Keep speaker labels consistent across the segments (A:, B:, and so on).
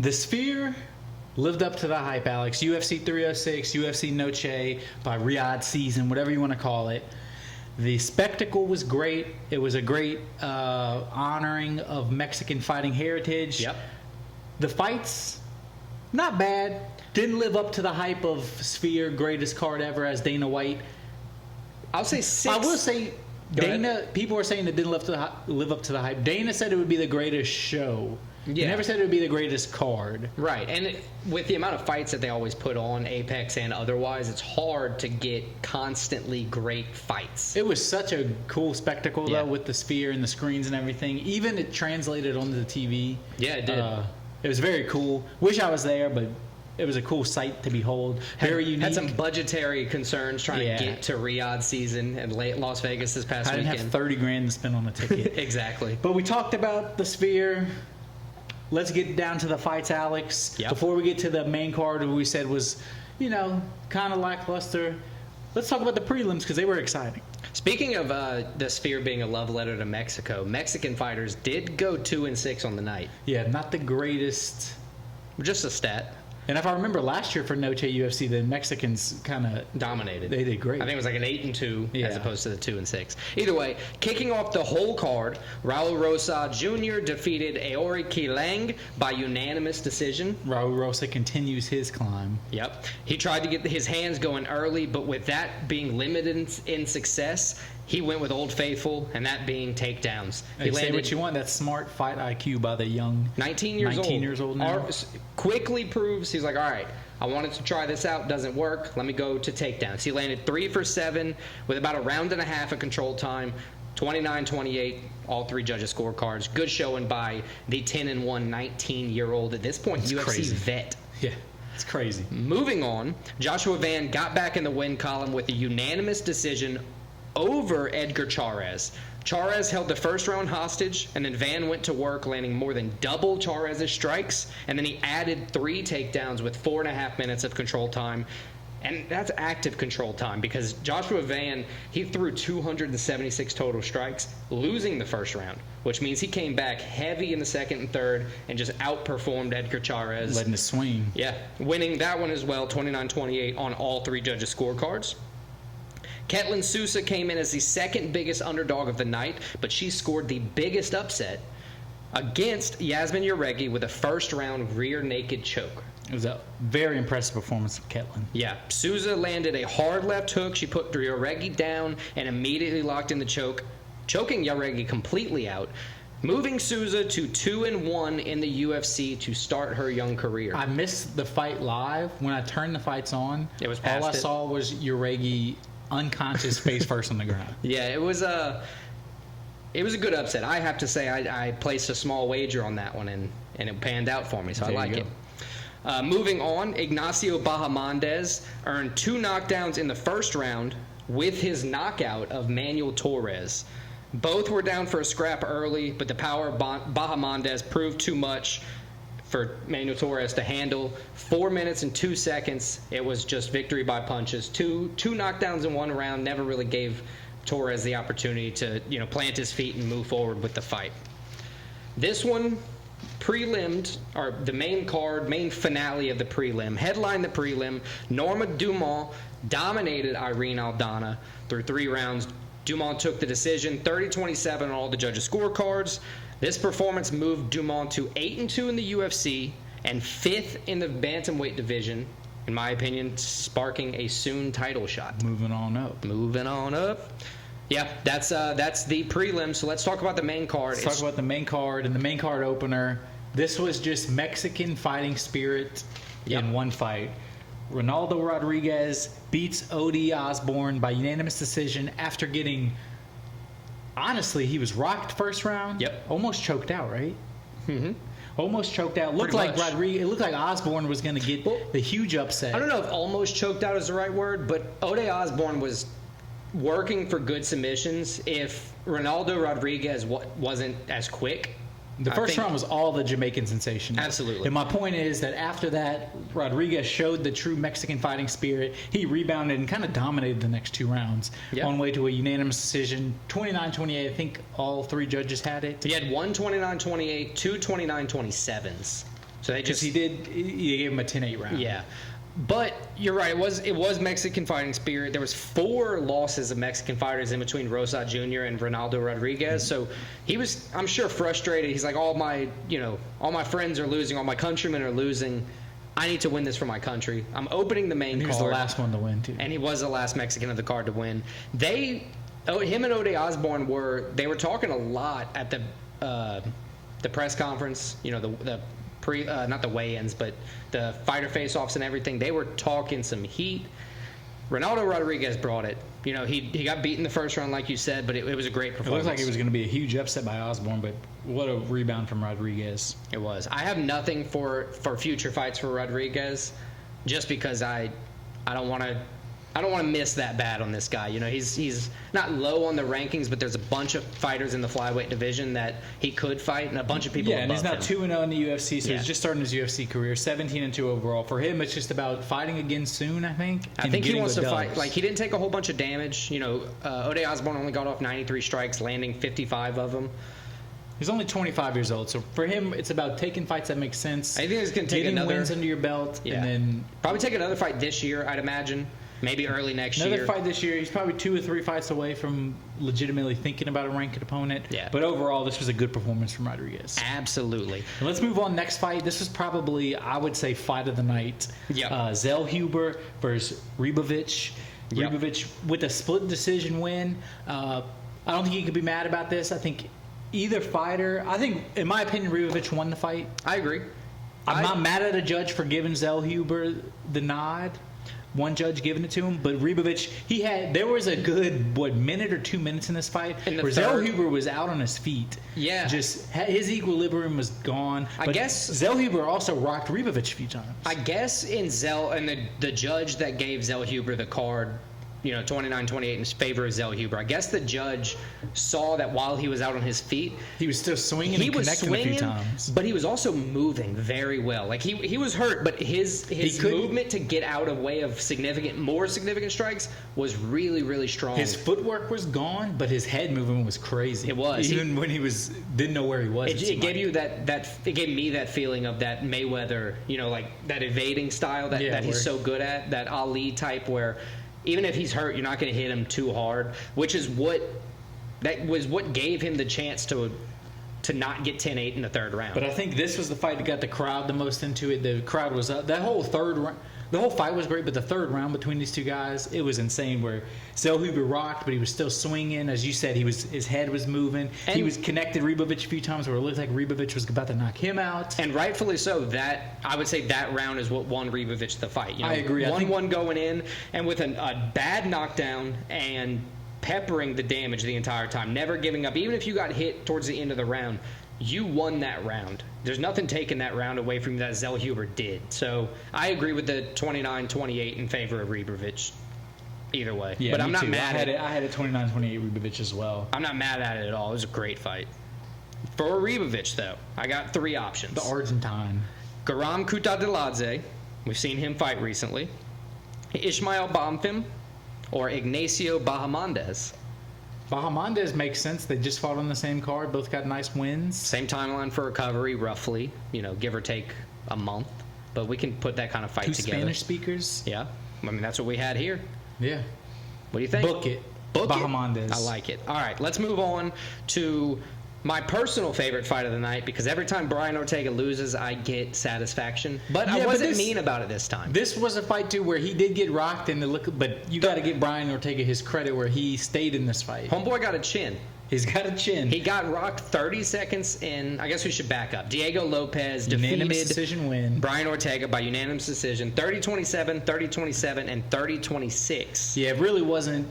A: The Sphere lived up to the hype, Alex. UFC 306, UFC Noche by Riyadh Season, whatever you want to call it. The spectacle was great. It was a great honoring of Mexican fighting heritage.
B: Yep.
A: The fights, not bad. Didn't live up to the hype of Sphere, greatest card ever, as Dana White.
B: I'll say 6.
A: I will say, people are saying it didn't live up to the hype. Dana said it would be the greatest show.
B: Yeah.
A: He never said it would be the greatest card.
B: Right, and with the amount of fights that they always put on, Apex and otherwise, it's hard to get constantly great fights.
A: It was such a cool spectacle, though, with the Sphere and the screens and everything. Even it translated onto the TV.
B: Yeah, it did.
A: It was very cool. Wish I was there, but it was a cool sight to behold. Very unique.
B: Had some budgetary concerns trying to get to Riyadh Season and Las Vegas this past weekend.
A: I didn't have $30,000 to spend on a ticket.
B: Exactly.
A: But we talked about the Sphere. Let's get down to the fights, Alex.
B: Yep.
A: Before we get to the main card, who we said was, kind of lackluster. Let's talk about the prelims because they were exciting.
B: Speaking of the Sphere being a love letter to Mexico, Mexican fighters did go 2-6 on the night.
A: Yeah, not the greatest.
B: Just a stat.
A: And if I remember last year for Noche UFC, the Mexicans kind of
B: dominated.
A: They did great.
B: I think it was like an 8-2 as opposed to the 2-6. Either way, kicking off the whole card, Raul Rosa Jr. defeated Aori Kilang by unanimous decision.
A: Raul Rosa continues his climb.
B: Yep. He tried to get his hands going early, but with that being limited in success, he went with Old Faithful, and that being takedowns.
A: He say what you want. That's smart fight IQ by the young
B: 19 years old
A: now.
B: Quickly proves he's like, all right, I wanted to try this out. Doesn't work. Let me go to takedowns. He landed 3 for 7 with about a round and a half of control time. 29-28, all 3 judges' scorecards. Good showing by the 10-1 19-year-old, at this point, UFC
A: crazy.
B: vet.
A: Yeah. It's crazy.
B: Moving on, Joshua Van got back in the win column with a unanimous decision over Edgar Chairez. Chairez held the first round hostage, and then Van went to work, landing more than double Chairez's strikes, and then he added 3 takedowns with 4.5 minutes of control time. And that's active control time because Joshua Van, he threw 276 total strikes, losing the first round, which means he came back heavy in the second and third and just outperformed Edgar Chairez.
A: Letting it swing.
B: Yeah, winning that one as well, 29-28 on all 3 judges' scorecards. Ketlin Sousa came in as the second biggest underdog of the night, but she scored the biggest upset against Yasmin Yaregi with a first-round rear naked choke.
A: It was a very impressive performance from Ketlin.
B: Yeah, Sousa landed a hard left hook. She put Yaregi down and immediately locked in the choke, choking Yaregi completely out, moving Sousa to 2-1 in the UFC to start her young career.
A: I missed the fight live. When I turned the fights on, all I saw was Yaregi unconscious, face first on the ground.
B: Yeah, it was a good upset. I have to say I placed a small wager on that one, and it panned out for me, so I like it. Moving on, Ignacio Bahamondes earned 2 knockdowns in the first round with his knockout of Manuel Torres. Both were down for a scrap early, but the power of Bahamondes proved too much for Manuel Torres to handle. 4 minutes and 2 seconds. It was just victory by punches. Two knockdowns in one round never really gave Torres the opportunity to plant his feet and move forward with the fight. This one prelimed, or the main finale of the prelim, headlined the prelim. Norma Dumont dominated Irene Aldana through 3 rounds. Dumont took the decision, 30-27 on all the judges' scorecards. This performance moved Dumont to 8-2 in the UFC and 5th in the bantamweight division, in my opinion, sparking a soon title shot.
A: Moving on up.
B: Yeah, that's the prelim. So let's talk about the main card.
A: Let's talk about the main card and the main card opener. This was just Mexican fighting spirit in one fight. Ronaldo Rodriguez beats Odie Osborne by unanimous decision after getting... Honestly, he was rocked first round.
B: Yep.
A: Almost choked out, right?
B: Mm-hmm.
A: Almost choked out. Looked like Rodriguez. It looked like Osborne was going to get the huge upset.
B: I don't know if almost choked out is the right word, but Odie Osborne was working for good submissions. If Ronaldo Rodriguez wasn't as quick,
A: the first round was all the Jamaican sensation.
B: Absolutely.
A: And my point is that after that, Rodriguez showed the true Mexican fighting spirit. He rebounded and kind of dominated the next 2 rounds on way to a unanimous decision. 29-28, I think all 3 judges had it.
B: He had 1 29-28, 2 29-27s. So they just
A: he gave him a 10-8 round.
B: Yeah. But you're right. It was Mexican fighting spirit. There was 4 losses of Mexican fighters in between Rosat Jr. and Ronaldo Rodriguez. So he was, I'm sure, frustrated. He's like, all my friends are losing, all my countrymen are losing. I need to win this for my country. I'm opening the main card.
A: He was the last one to win too.
B: And he was the last Mexican of the card to win. Him and Ode Osborne were talking a lot at the press conference. You know, the not the weigh-ins, but the fighter face-offs and everything. They were talking some heat. Ronaldo Rodriguez brought it. You know, he got beat in the first round, like you said, but it was a great performance.
A: It looked like it was going to be a huge upset by Osborne, but what a rebound from Rodriguez.
B: It was. I have nothing for future fights for Rodriguez, just because I don't want to miss that bad on this guy. You know, he's not low on the rankings, but there's a bunch of fighters in the flyweight division that he could fight, and a bunch of people above him.
A: Yeah, and he's not 2-0 in the UFC, so he's just starting his UFC career, 17-2 overall. For him, it's just about fighting again soon, I think.
B: I think he wants to fight. Like, he didn't take a whole bunch of damage. You know, Ode Osborne only got off 93 strikes, landing 55 of them.
A: He's only 25 years old, so for him, it's about taking fights that make sense.
B: I think he's going to take another
A: wins under your belt, and then
B: probably take another fight this year, I'd imagine. Maybe early next year.
A: Another fight this year. He's probably 2 or 3 fights away from legitimately thinking about a ranked opponent.
B: Yeah.
A: But overall, this was a good performance from Rodriguez.
B: Absolutely.
A: And let's move on. Next fight. This is probably, I would say, fight of the night.
B: Yep.
A: Zellhuber versus Ribovic.
B: Yep.
A: Ribovic with a split decision win. I don't think you could be mad about this. I think either fighter, in my opinion, Ribovic won the fight.
B: I agree.
A: I'm not mad at a judge for giving Zellhuber the nod. One judge giving it to him, but Ribovic, there was a good, minute or 2 minutes in this fight where Zellhuber was out on his feet.
B: Yeah.
A: Just, his equilibrium was gone.
B: I guess
A: Zellhuber also rocked Ribovic a few times.
B: I guess and the judge that gave Zellhuber the card, 29-28 in favor of Zellhuber. I guess the judge saw that while he was out on his feet,
A: he was still swinging and connecting a few times.
B: But he was also moving very well. Like he was hurt, but his movement to get out of way of more significant strikes was really, really strong.
A: His footwork was gone, but his head movement was crazy.
B: It was.
A: Even when he didn't know where he was.
B: It gave you it gave me that feeling of that Mayweather, like that evading style that he's so good at, that Ali type where even if he's hurt, you're not going to hit him too hard, which is what gave him the chance to not get 10-8 in the third round.
A: But I think this was the fight that got the crowd the most into it. The crowd was up. The whole fight was great, but the third round between these two guys, it was insane. Where Zellhuber rocked, but he was still swinging. As you said, his head was moving. And he was connected Ribovic a few times where it looked like Ribovic was about to knock him out.
B: And rightfully so. I would say that round is what won Ribovic the fight.
A: I agree.
B: 1-1 going in, and with a bad knockdown and peppering the damage the entire time, never giving up. Even if you got hit towards the end of the round, you won that round. There's nothing taking that round away from you that Zellhuber did. So I agree with the 29-28 in favor of Ribovic. Either way.
A: Yeah,
B: but I'm not mad at it.
A: I had a 29-28 Ribovic as well.
B: I'm not mad at it at all. It was a great fight. For Ribovic, though, I got 3 options.
A: The Argentine.
B: Garam Kutateladze. We've seen him fight recently. Ismail Bonfim. Or Ignacio Bahamondes.
A: Bahamondes makes sense. They just fought on the same card. Both got nice wins.
B: Same timeline for recovery, roughly. Give or take a month. But we can put that kind of fight together. 2
A: Spanish speakers.
B: Yeah. I mean, that's what we had here.
A: Yeah.
B: What do you think?
A: Book it.
B: Bahamondes. I like it. All right. Let's move on to my personal favorite fight of the night, because every time Brian Ortega loses, I get satisfaction. But I wasn't mean about it this time.
A: This was a fight, too, where he did get rocked, but you got to give Brian Ortega his credit where he stayed in this fight.
B: Homeboy got a chin.
A: He's got a chin.
B: He got rocked 30 seconds in. I guess we should back up. Diego Lopez defeated
A: unanimous decision win.
B: Brian Ortega by unanimous decision. 30-27, 30-27, and 30-26.
A: Yeah, it really wasn't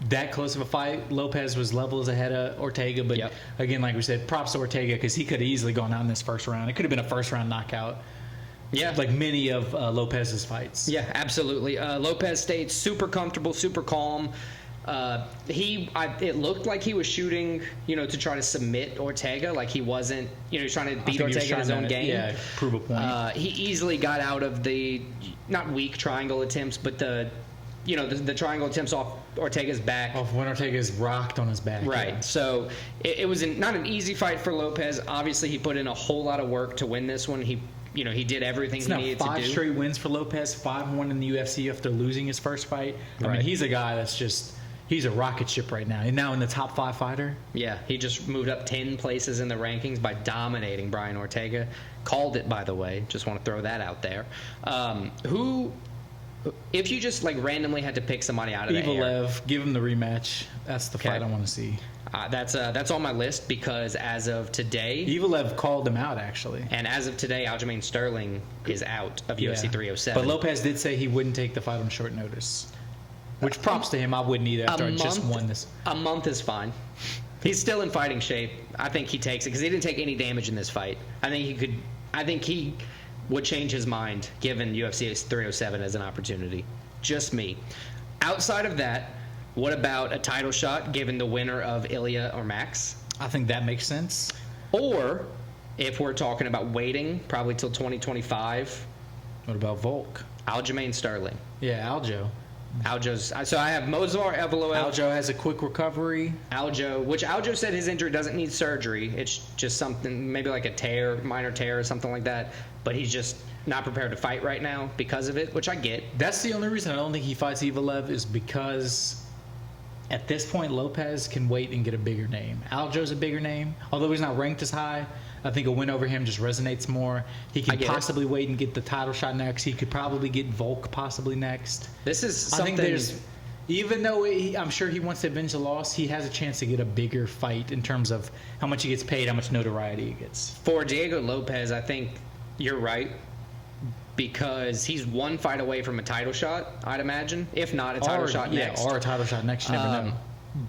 A: that close of a fight. Lopez was levels ahead of Ortega, but again, like we said, props to Ortega because he could have easily gone out in this first round. It could have been a first round knockout. Yeah, like many of Lopez's fights.
B: Yeah, absolutely. Lopez stayed super comfortable, super calm. It looked like he was shooting, to try to submit Ortega. Like he wasn't, he was trying to beat Ortega in his own game.
A: Yeah, prove a point.
B: He easily got out of the not weak triangle attempts, but the the triangle attempts off Ortega's back.
A: Off when Ortega's rocked on his back.
B: Right.
A: Yeah.
B: So it was not an easy fight for Lopez. Obviously, he put in a whole lot of work to win this one. He did everything he needed to do.
A: 5 straight wins for Lopez, 5-1 in the UFC after losing his first fight. I mean, he's a guy that's he's a rocket ship right now. And now in the top 5 fighter.
B: Yeah, he just moved up 10 places in the rankings by dominating Brian Ortega. Called it, by the way. Just want to throw that out there. If you just randomly had to pick somebody out of the air.
A: Evil, give him the rematch. That's the fight I want to see.
B: That's on my list because as of today,
A: Evil called him out actually.
B: And as of today, Aljamain Sterling is out of UFC 307.
A: But Lopez did say he wouldn't take the fight on short notice. Which props to him. I wouldn't either after I just won this.
B: A month is fine. He's still in fighting shape. I think he takes it because he didn't take any damage in this fight. I think he would change his mind given UFC 307 as an opportunity. Just me. Outside of that, what about a title shot given the winner of Ilya or Max?
A: I think that makes sense.
B: Or if we're talking about waiting probably till 2025.
A: What about Volk?
B: Aljamain Sterling.
A: Yeah, Aljo.
B: So I have Movsar Evloev.
A: Aljo has a quick recovery.
B: Aljo said his injury doesn't need surgery. It's just something, maybe like a minor tear or something like that. But he's just not prepared to fight right now because of it, which I get.
A: That's the only reason I don't think he fights Evloev is because at this point Lopez can wait and get a bigger name. Aljo's a bigger name. Although he's not ranked as high, I think a win over him just resonates more. He can possibly wait and get the title shot next. He could probably get Volk possibly next.
B: This is something.
A: I think even though I'm sure he wants to avenge the loss, he has a chance to get a bigger fight in terms of how much he gets paid, how much notoriety he gets.
B: For Diego Lopez, I think you're right because he's one fight away from a title shot, I'd imagine. If not, a title shot next.
A: Or a title shot next. You never know.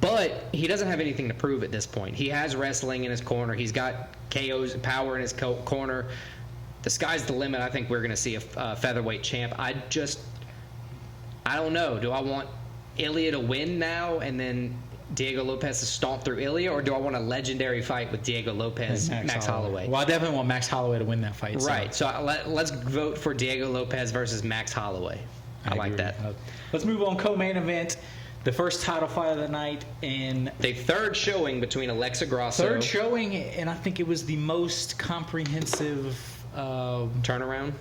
B: But he doesn't have anything to prove at this point. He has wrestling in his corner. He's got KO's power in his corner. The sky's the limit. I think we're going to see a featherweight champ. I don't know. Do I want Ilya to win now and then Diego Lopez to stomp through Ilya, or do I want a legendary fight with Diego Lopez, Max Holloway?
A: Well, I definitely want Max Holloway to win that fight.
B: Right. So let's vote for Diego Lopez versus Max Holloway. I like that.
A: Let's move on. Co-main event. The first title fight of the night in
B: the third showing between Alexa Grasso.
A: Third showing, and I think it was the most comprehensive
B: turnaround.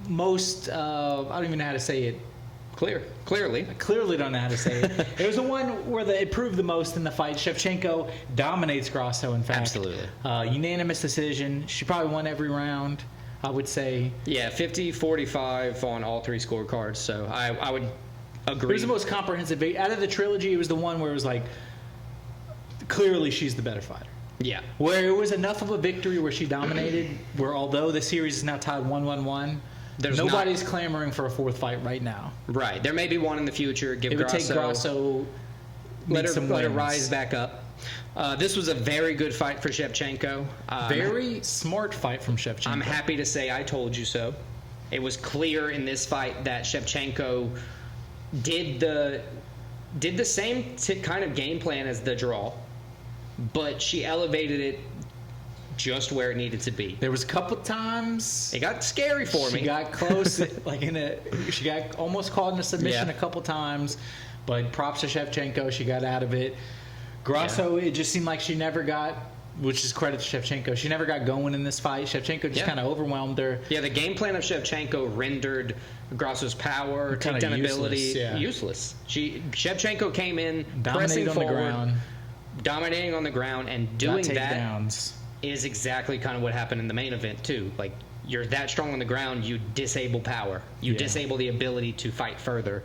A: Most. I don't even know how to say it.
B: Clearly.
A: I clearly don't know how to say it. It was the one where it proved the most in the fight. Shevchenko dominates Grasso. In fact,
B: absolutely
A: unanimous decision. She probably won every round, I would say.
B: Yeah, 50-45 on all 3 scorecards. So I would agree.
A: It was the most comprehensive. Out of the trilogy, it was the one where it was like, clearly she's the better fighter.
B: Yeah.
A: Where it was enough of a victory where she dominated, where although the series is now tied 1-1-1, nobody's clamoring for a 4th fight right now.
B: Right. There may be one in the future.
A: It would take Grasso.
B: Let her rise back up. This was a very good fight for Shevchenko.
A: Very smart fight from Shevchenko.
B: I'm happy to say I told you so. It was clear in this fight that Shevchenko did the same kind of game plan as the draw, but she elevated it just where it needed to be.
A: There was a couple times
B: it got scary for me.
A: She got close, she got almost caught in a submission a couple times, but props to Shevchenko. She got out of it. Grasso, it just seemed like she never got, which is credit to Shevchenko, she never got going in this fight. Shevchenko just kind of overwhelmed her.
B: Yeah, the game plan of Shevchenko rendered Grasso's power, takedown ability useless. Shevchenko came in, pressing forward, dominating on the ground, and doing that is exactly kind of what happened in the main event too. Like, you're that strong on the ground, you disable power. You disable the ability to fight further.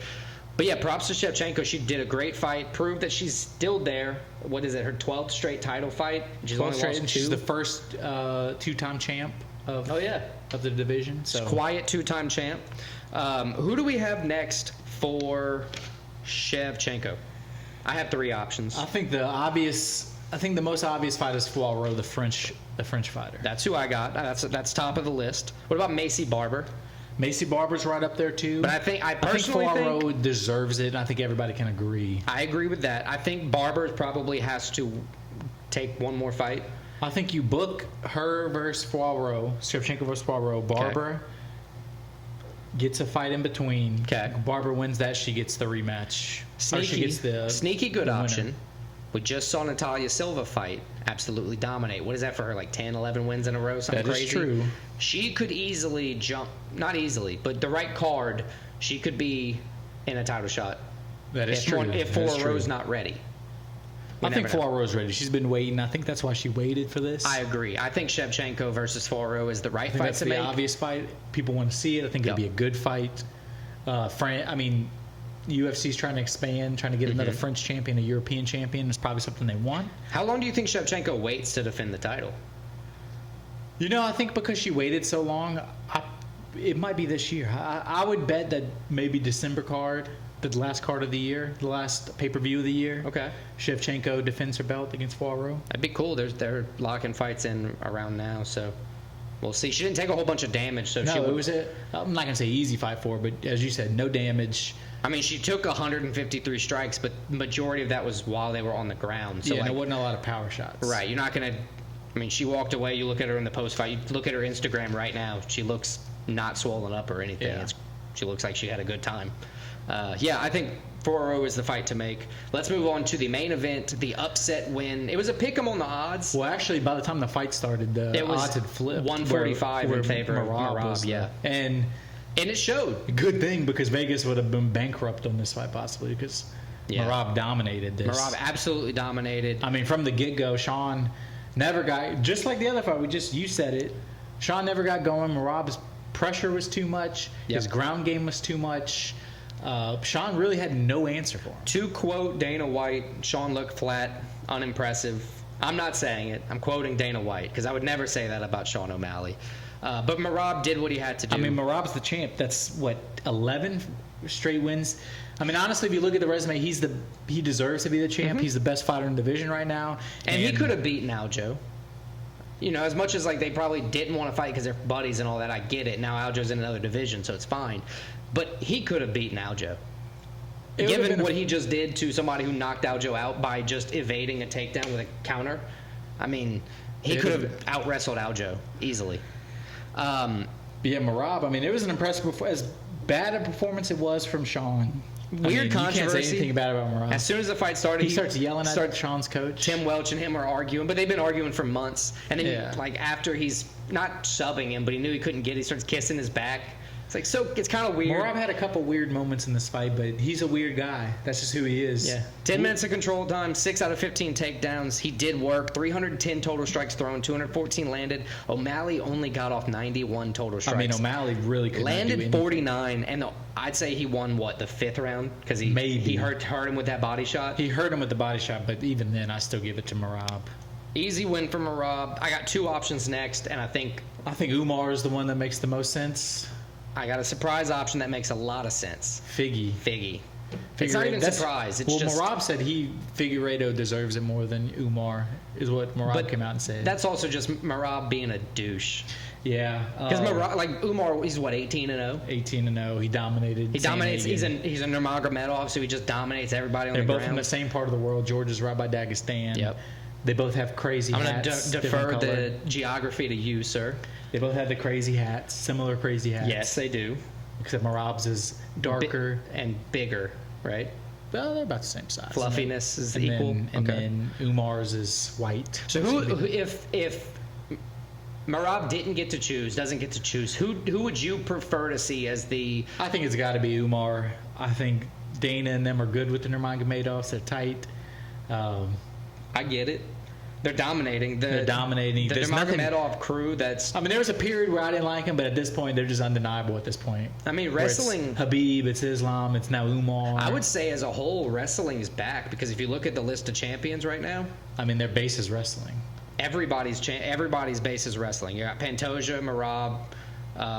B: But yeah, props to Shevchenko. She did a great fight, proved that she's still there. What is it, her 12th straight title fight? She's only lost 2.
A: She's the first 2-time champ of the division. So
B: quiet 2-time champ. Who do we have next for Shevchenko? I have 3 options.
A: I think the most obvious fight is Poirier, the French fighter.
B: That's who I got. That's top of the list. What about Macy Barber?
A: Macy Barber's right up there too.
B: But I personally think
A: Poirier deserves it. I think everybody can agree.
B: I agree with that. I think Barber probably has to take one more fight.
A: I think you book her versus Poirier, Shevchenko versus Poirier, Barber. gets a fight in between.
B: Okay.
A: Barbara wins that, she gets the rematch. Or she gets the
B: sneaky good
A: the winner.
B: option. We just saw Natalia Silva fight, absolutely dominate. What is that for her? Like 10, 11 wins in a row, something
A: That
B: crazy?
A: is true.
B: She could easily jump, not easily, but the right card, she could be in a title shot.
A: That is true.
B: If
A: That is true.
B: Four not ready.
A: I think Four-Row's ready. She's been waiting. I think that's why she waited for this.
B: I agree. I think Shevchenko versus Four is the right
A: I think
B: fight
A: that's
B: to
A: the
B: make.
A: obvious fight. People want to see it. I think it'll be a good fight. UFC's trying to expand, trying to get another French champion, a European champion. It's probably something they want.
B: How long do you think Shevchenko waits to defend the title?
A: I think because she waited so long, it might be this year. I would bet that maybe December card, the last card of the year, the last pay-per-view of the year.
B: Okay.
A: Shevchenko defends her belt against Poirot.
B: That'd be cool. They're locking fights in around now, so we'll see. She didn't take a whole bunch of damage, so
A: No, it was I'm not going to say easy fight for her, but as you said, no damage.
B: I mean, she took 153 strikes, but majority of that was while they were on the ground. So
A: there wasn't a lot of power shots.
B: Right. You're not going to... I mean, she walked away. You look at her in the post-fight. You look at her Instagram right now. She looks not swollen up or anything.
A: Yeah.
B: She looks like she had a good time. I think 4-0 is the fight to make. Let's move on to the main event, the upset win. It was a pick 'em on the odds.
A: Well, actually, by the time the fight started, the odds had flipped.
B: 145 in favor of Merab, yeah.
A: And
B: it showed.
A: Good thing, because Vegas would have been bankrupt on this fight possibly, because Merab dominated this.
B: Merab absolutely dominated.
A: I mean, from the get-go, Sean never got, just like the other fight, you said it, Sean never got going. Merab's pressure was too much. His ground game was too much. Sean really had no answer for him.
B: To quote Dana White, Sean looked flat, unimpressive. I'm not saying it. I'm quoting Dana White, because I would never say that about Sean O'Malley. But Merab did what he had to do.
A: I mean, Merab's the champ. That's, 11 straight wins? I mean, honestly, if you look at the resume, he deserves to be the champ. He's the best fighter in the division right now.
B: And he could have beaten Aljo. As much as they probably didn't want to fight because they're buddies and all that, I get it. Now Aljo's in another division, so it's fine. But he could have beaten Aljo. Given what he just did to somebody who knocked Aljo out by just evading a takedown with a counter, I mean, he could have out-wrestled Aljo easily.
A: Merab, I mean, it was an impressive, as bad a performance it was from Sean.
B: Weird controversy.
A: You can't say anything bad about Merab.
B: As soon as the fight started,
A: he starts yelling at Sean's coach.
B: Tim Welch and him are arguing, but they've been arguing for months. And then, after he's not subbing him, but he knew he couldn't get it, he starts kissing his back. It's kind of weird.
A: Merab had a couple weird moments in this fight, but he's a weird guy. That's just who he is.
B: Yeah. 10 minutes of control time, 6 out of 15 takedowns. He did work. 310 total strikes thrown, 214 landed. O'Malley only got off 91 total strikes.
A: I mean, O'Malley really could
B: landed 49, and I'd say he won the 5th round, because he hurt him with that body shot.
A: He hurt him with the body shot, but even then, I still give it to Merab.
B: Easy win for Merab. I got 2 options next, and I think
A: Umar is the one that makes the most sense.
B: I got a surprise option that makes a lot of sense.
A: Figgy.
B: It's not even a surprise. It's just...
A: Merab said Figueiredo deserves it more than Umar, is what Merab came out and said.
B: That's also just Merab being a douche.
A: Yeah.
B: Because Merab, Umar, he's 18-0?
A: 18-0. He dominated.
B: He dominates. He's a Nurmagomedov, so he just dominates everybody on the ground.
A: They're both from the same part of the world. Georgia's right by Dagestan.
B: Yep.
A: They both have crazy hats.
B: I'm going to defer the geography to you, sir.
A: They both have the crazy hats, similar crazy hats.
B: Yes, they do.
A: Except Merab's is darker.
B: And bigger, right?
A: Well, they're about the same size.
B: Fluffiness is equal.
A: And then Umar's is white.
B: So if Merab doesn't get to choose, who would you prefer to see as the...
A: I think it's got to be Umar. I think Dana and them are good with the Nurmagomedovs. They're tight.
B: I get it. They're dominating.
A: They're dominating.
B: The Nurmagomedov crew that's...
A: I mean, there was a period where I didn't like him, but at this point, they're just undeniable at this point.
B: I mean, wrestling...
A: It's Habib, it's Islam, it's now Umar.
B: I would say as a whole, wrestling is back, because if you look at the list of champions right now...
A: I mean, their base is wrestling.
B: Everybody's base is wrestling. You got Pantoja, Merab,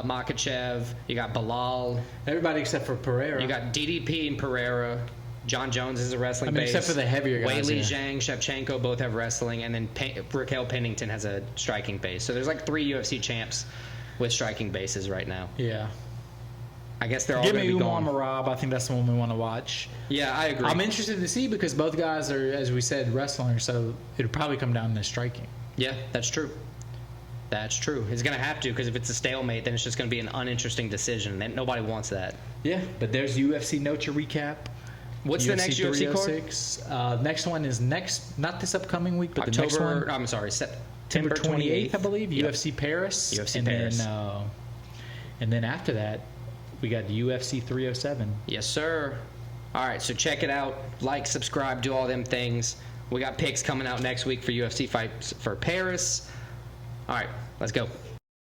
B: Makachev, you got Bilal.
A: Everybody except for Pereira.
B: You got DDP and Pereira. John Jones is a wrestling base.
A: Except for the heavier guys.
B: Weili Zhang, Shevchenko both have wrestling, and then Raquel Pennington has a striking base. So there's 3 UFC champs with striking bases right now.
A: Yeah.
B: I guess they're all going to be gone.
A: Give me Umar Merab. I think that's the one we want to watch.
B: Yeah, I agree.
A: I'm interested to see, because both guys are, as we said, wrestlers, so it'll probably come down to striking.
B: Yeah, that's true. That's true. He's going to have to, because if it's a stalemate, then it's just going to be an uninteresting decision. And nobody wants that.
A: Yeah, but there's UFC Noche recap.
B: What's the next UFC card?
A: Next one is not this upcoming week, but the next one.
B: I'm sorry,
A: September 28th, I believe. Yep. UFC Paris.
B: UFC Paris.
A: And then after that, we got UFC 307.
B: Yes, sir. All right, so check it out. Like, subscribe, do all them things. We got picks coming out next week for UFC fights for Paris. All right, let's go.